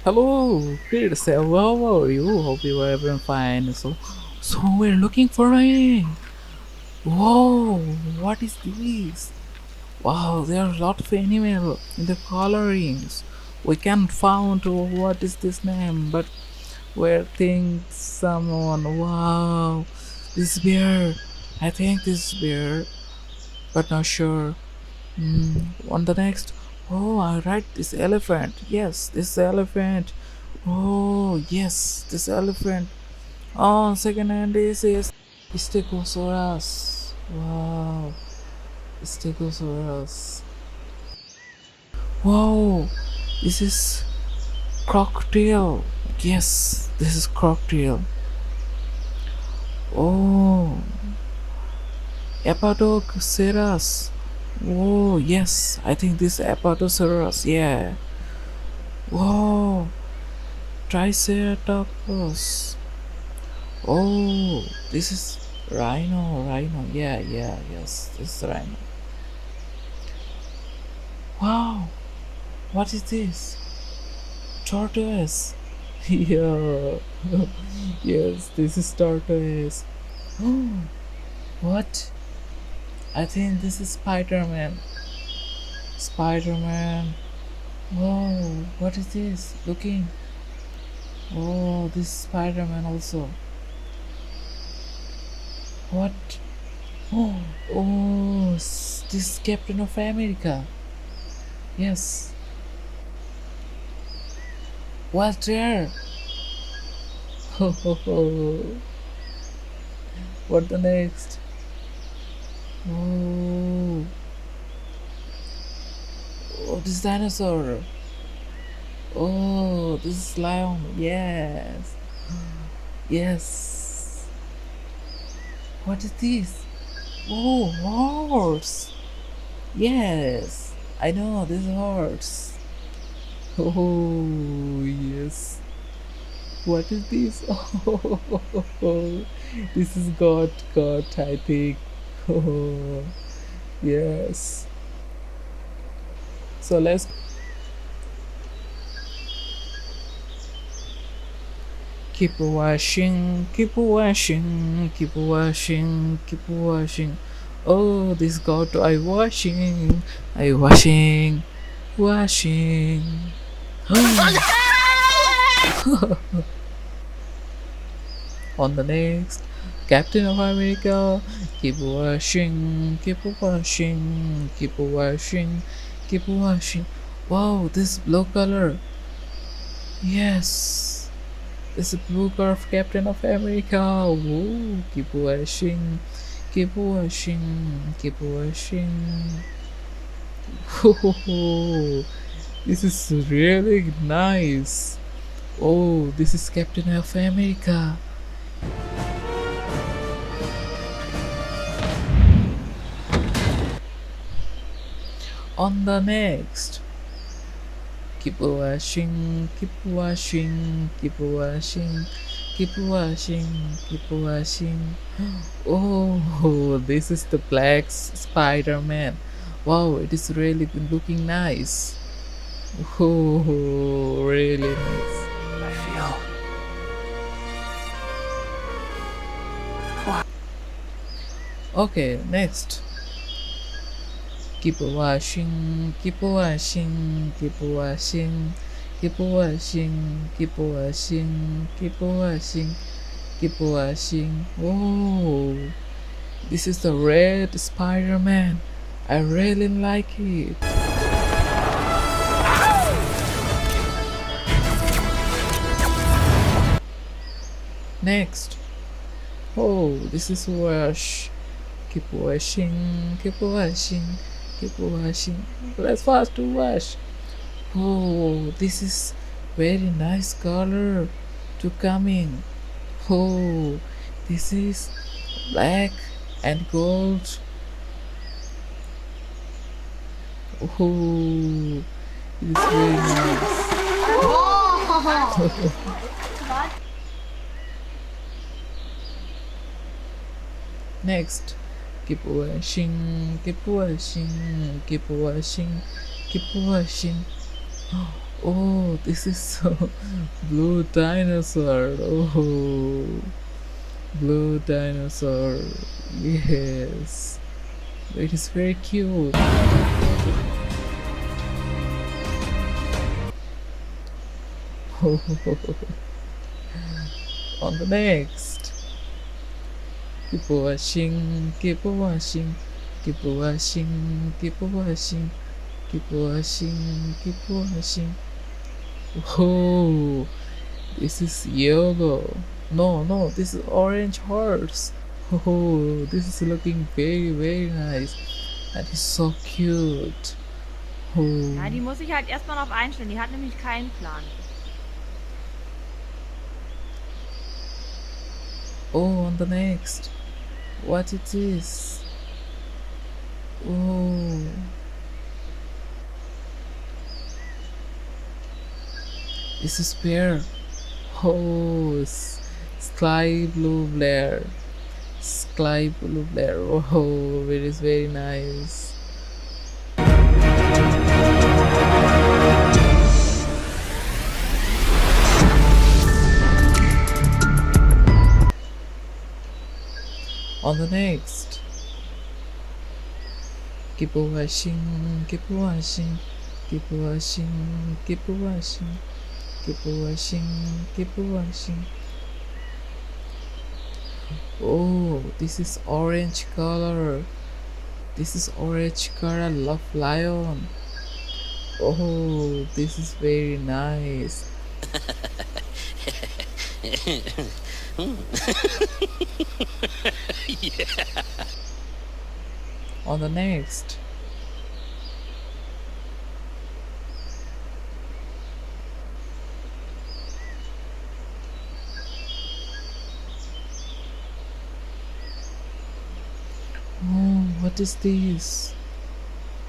Hello, kids. How are you? Hope you are everyone fine. So we're looking for a. Whoa! What is this? Wow, there are a lot of animal in the colorings. We can't found what is this name, but we're think someone. Wow, this bear. I think this bear, but not sure. On the next, oh, I write this elephant. Yes, this elephant. Oh, yes, this elephant. Oh, second hand is Stegosaurus. Wow, Stegosaurus. Wow, this is crocodile. Yes, this is crocodile. Oh, Apatosaurus. Oh, yes, I think this Apatosaurus. Yeah. Whoa, Triceratops. Oh, this is rhino, rhino. Yeah, yeah, yes, this is rhino. Wow, what is this? Tortoise. Yeah, yes, this is tortoise. What? I think this is Spider-Man. Spider-Man. Whoa, what is this? Looking. Oh, this is Spider-Man also. What? Oh, oh, this is Captain of America. Yes. What's there? Ho ho ho. What the next? Oh, oh, this dinosaur. Oh, this is lion. Yes, yes. What is this? Oh, horse. Yes, I know this horse. Oh, yes. What is this? Oh, this is God, I think. Oh, yes. So let's keep washing, keep washing, keep washing, keep washing. Oh, this God, I washing, washing. On the next, Captain of America, keep washing, keep washing, keep washing, keep washing. Wow, this blue color. Yes, this is blue color of Captain of America. Whoa, keep washing, keep washing, keep washing. Oh, this is really nice. Oh, this is Captain of America. On the next, keep washing, keep washing, keep washing, keep washing, keep washing. Oh, this is the black Spider-Man. Wow, it is really been looking nice. Oh, really nice. I feel. Okay, next. Keep washing, keep washing, keep washing, keep washing, keep washing, keep washing, keep washing. Oh, this is the red Spider-Man. I really like it. Next. Oh, this is wash. Keep washing, keep washing, keep washing. Let's fast to wash. Oh, this is very nice color to coming. Oh, this is black and gold. Oh, it is very nice. Next, keep washing, keep washing, keep washing, keep washing. Oh, this is so blue dinosaur. Oh, blue dinosaur. Yes, it is very cute. On the next, keep washing, keep washing, keep washing, keep washing, keep washing, keep washing. Oh, this is yellow. No, no, this is orange horse. Oh, this is looking very, very nice. That is so cute. Ja, Oh, die muss ich halt erstmal drauf einstellen. Die hat nämlich keinen Plan. oh, on the next. What it is? Oh, this is bear. Oh, sky blue Blair. Sky blue Blair. Oh, it is very nice. On the next, keep washing, keep washing, keep washing, keep washing, keep washing, keep washing. Oh, this is orange color. This is orange color. Love lion. Oh, this is very nice. On the next, oh, what is this?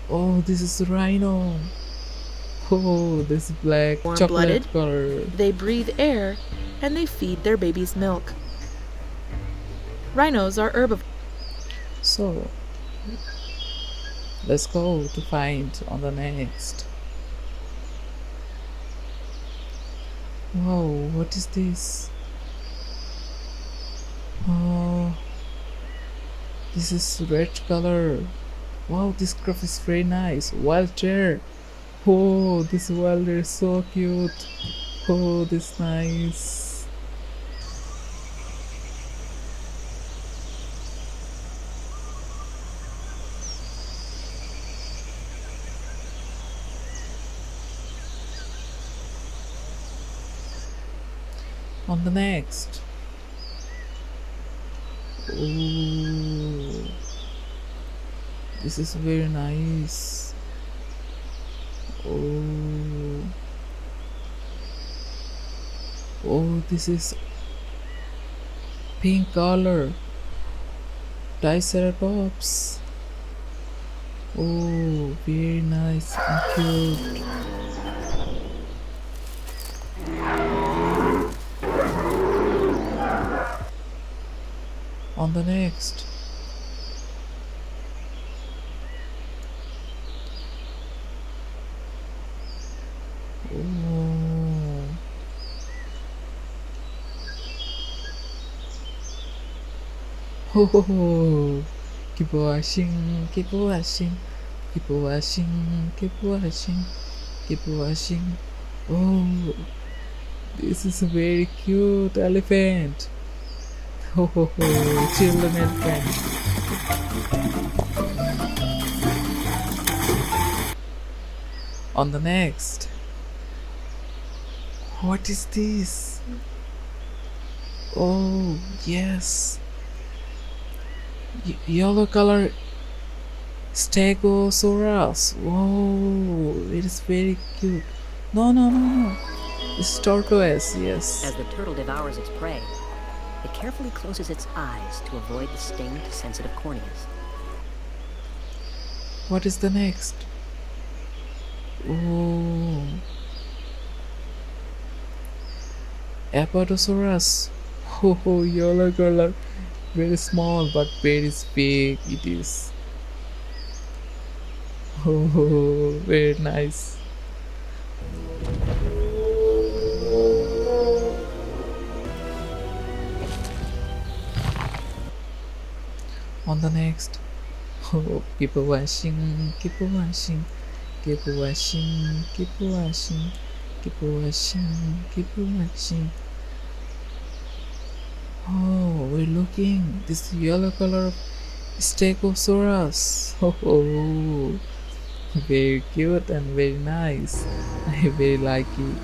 Oh, this is rhino. Oh, this black chocolate Warm-blooded, color. they breathe air, and they feed their babies milk. Rhinos are herbivores. So, let's go to find on the next. Wow, what is this? Oh, this is red color. Wow, this craft is very nice. Wild chair. Oh, this wild chair is so cute. Oh, this nice. On the next. Oh, this is very nice. Oh, oh, this is pink color. Triceratops. Oh, very nice and cute. On the next. Oh, ho ho ho. Keep washing, keep washing, keep washing, keep washing, keep washing. Oh, this is a very cute elephant. Ho ho ho, children elephant. On the next. What is this? Oh, yes. Yellow color Stegosaurus. Whoa, it is very cute. No, no, no, no. It's tortoise, yes. As the turtle devours its prey, it carefully closes its eyes to avoid the sting to sensitive corneas. What is the next? Oh, Apatosaurus. Oh, yellow color. Very small but very big it is. Oh, very nice. on the next. Oh, keep watching, keep watching, keep watching, keep watching, keep watching, keep watching. Oh, we're looking. This yellow color of Stegosaurus. Oh, very cute and very nice. I very like it.